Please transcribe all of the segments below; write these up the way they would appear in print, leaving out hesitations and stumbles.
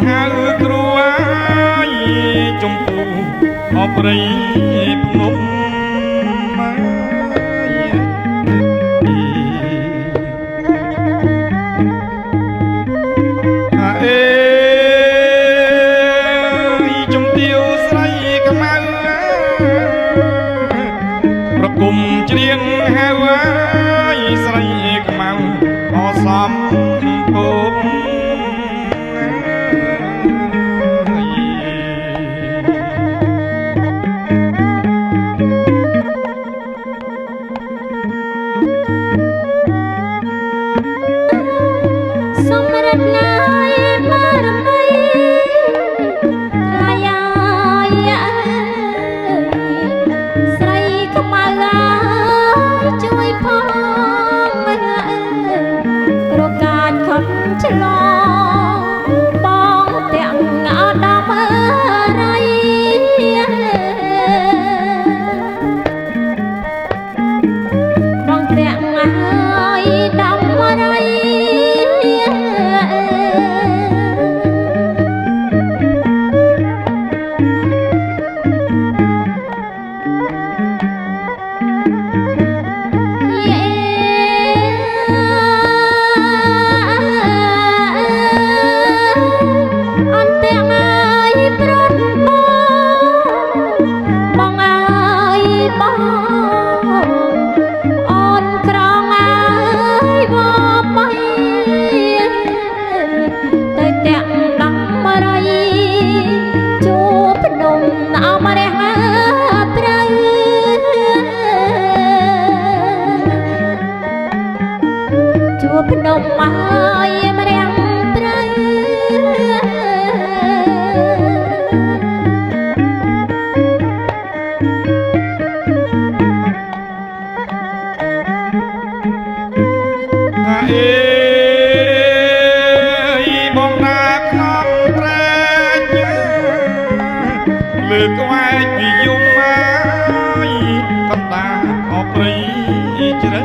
ហៅគ្រូអាយចំពោះអប្រិយភ្នំគុំច្រៀងហៅឲ្យស្រីខ្មៅអសំពងសម្រាប់ណាយបារមីថ្លៃស្រីខ្មៅជួយផងប្រកាសខំឆ្លងបងទាំងអដាមរៃបងទាំងឲ្យដាំរៃភ្នំហើយម្រាំងត្រូវអេបងណាក្នុងត្រែកលើក្វែកពីយំមកកណ្ដាលអប្រិយជ្រៅ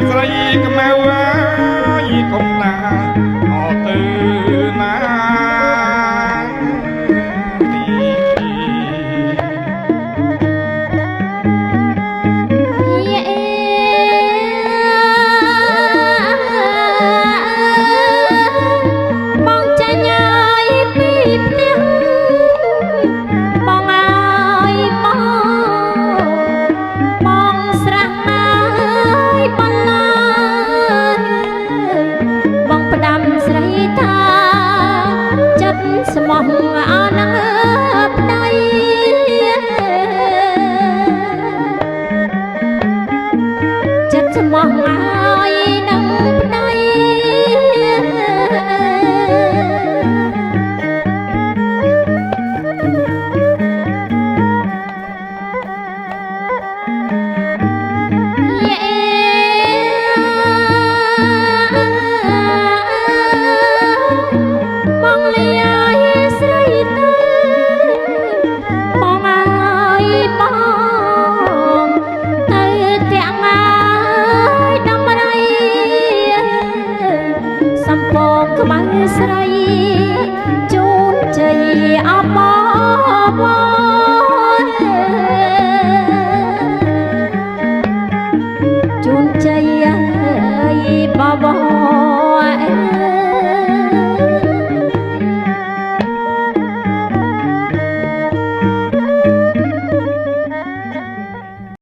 ស្រីខ្មៅអើយកុំណាអត់ទៅណាបងចាញ់ឲ្យពីផ្ទះបងឲ្យបងស្រះណាយបន្លាបងផ្ដាំស្រីថាចិត្តស្មោះអានឹងប្តីចិត្តស្មោះឲ្យនឹងប្តីបងលាយស្រីទៅបងឲ្យបងទៅទាំងឲ្យដំរីសំពងខ្មៅស្រីជូនជ័យអបវ